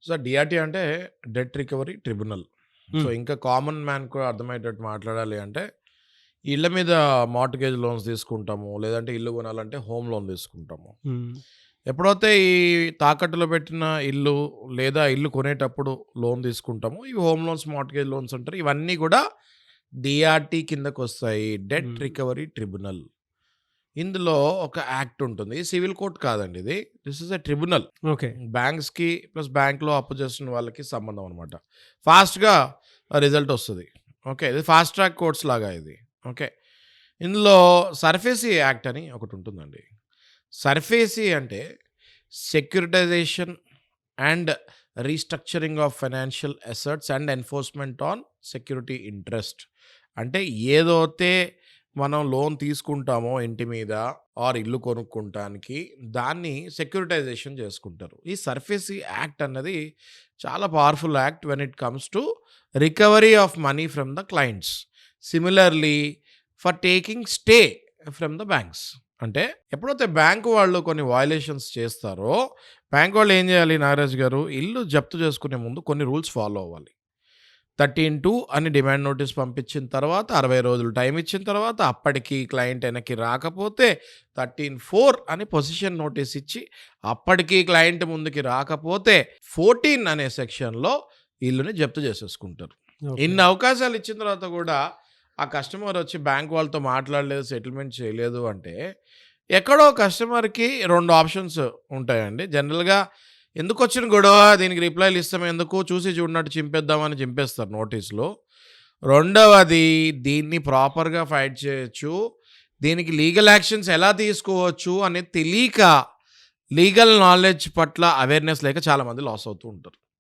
So, డీఆర్‌టీ అంటే debt recovery tribunal. So, హ్మ్. ఇంకా కామన్ మ్యాన్‌కి కూడా అర్థమయ్యేటట్టు మాట్లాడాలి అంటే, ఇళ్ళ మీద మార్ట్‌గేజ్ లోన్స్ తీసుకుంటాము. లేదంటే ఇల్లు కొనాలంటే హోమ్ లోన్ తీసుకుంటాము. హ్మ్. ఎప్పుడైతే ఈ తాకట్టులో పెట్టిన ఇల్లు లేదా ఇల్లు కొనేటప్పుడు లోన్ తీసుకుంటామో, ఇవి హోమ్ లోన్స్, మార్ట్‌గేజ్ లోన్స్ అంటారు. ఇవన్నీ కూడా డీఆర్‌టీ కిందకొస్తాయి. Debt hmm. Recovery tribunal. ఇందులో ఒక యాక్ట్ ఉంటుంది. సివిల్ కోర్ట్ కాదండి ఇది. This is a tribunal. Okay. బ్యాంక్స్‌కి ప్లస్ బ్యాంక్‌లో అప్పు చేస్తున్న వాళ్ళకి సంబంధం అనమాట. ఫాస్ట్‌గా రిజల్ట్ వస్తది. ఓకే. ఇది ఫాస్ట్ ట్రాక్ కోర్ట్స్ లాగా ఇది. ఓకే. ఇందులో సర్ఫేసీ యాక్ట్ అని ఒకటుంటుందండి. సర్ఫేసీ అంటే securitisation and restructuring of financial assets and enforcement on security interest. అంటే ఏదైతే మనం లోన్ తీసుకుంటామో ఇంటి మీద ఆర్ ఇల్లు కొనుక్కుంటానికి దాన్ని సెక్యూరిటైజేషన్ చేసుకుంటారు. ఈ సర్ఫేసీ యాక్ట్ అన్నది చాలా powerful act when it comes to recovery of money from the clients. Similarly for taking stay from the banks. అంటే ఎప్పుడైతే బ్యాంకు వాళ్ళు కొన్ని వయలేషన్స్ చేస్తారో, బ్యాంక్ వాళ్ళు ఏం చేయాలి నాగరాజు గారు, ఇల్లు జప్తు చేసుకునే ముందు కొన్ని రూల్స్ ఫాలో అవ్వాలి. 13(2) అని డిమాండ్ నోటీస్ పంపించిన తర్వాత 60 రోజులు టైం ఇచ్చిన తర్వాత అప్పటికి క్లయింట్ వెనక్కి రాకపోతే 13(4) అని పొజిషన్ నోటీస్ ఇచ్చి అప్పటికి క్లయింట్ ముందుకి రాకపోతే 14 అనే సెక్షన్‌లో ఇల్లుని జప్తు చేసేసుకుంటారు. ఓకే. ఇన్ని అవకాశాలు ఇచ్చిన తర్వాత కూడా ఆ కస్టమర్ వచ్చి బ్యాంక్ వాళ్ళతో మాట్లాడలేదు, సెటిల్మెంట్ చేయలేదు అంటే ఎక్కడో కస్టమర్‌కి 2 ఆప్షన్స్ ఉంటాయండి. జనరల్‌గా ఎందుకొచ్చిన గొడవ? దీనికి రిప్లైలు ఇస్తాం ఎందుకు? చూసి చూడనట్టు చింపేద్దామని చింపేస్తారు నోటీస్‌లో. రెండవది దీన్ని ప్రాపర్‌గా ఫైట్ చేయొచ్చు. దీనికి లీగల్ యాక్షన్స్ ఎలా తీసుకోవచ్చు అనేది తెలీక లీగల్ నాలెడ్జ్ పట్ల అవేర్‌నెస్ లేక చాలామంది లాస్ అవుతూ ఉంటారు.